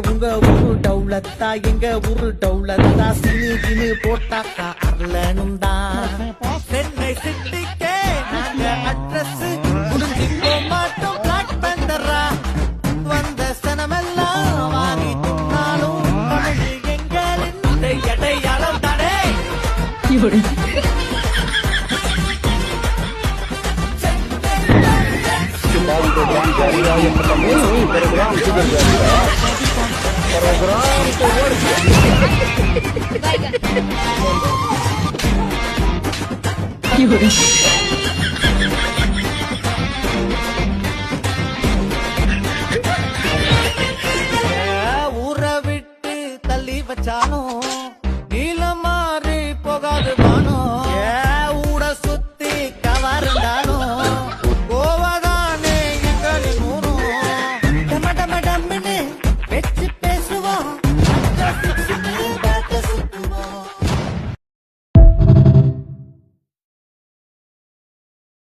உங்க ஊரு டவுலத்தா எங்க ஊரு டவுலத்தா சினு போட்டாக்கா அர்லனும் தான் சென்னை சிட்டிக்கே நாங்க அட்ரஸ் புரிஞ்சுக்கோ மாட்டோம் பிளாக் பந்தரா வந்த சனமெல்லாம் வாங்கி துண்ணாலும் எங்களின் எடையாளம் தானே You're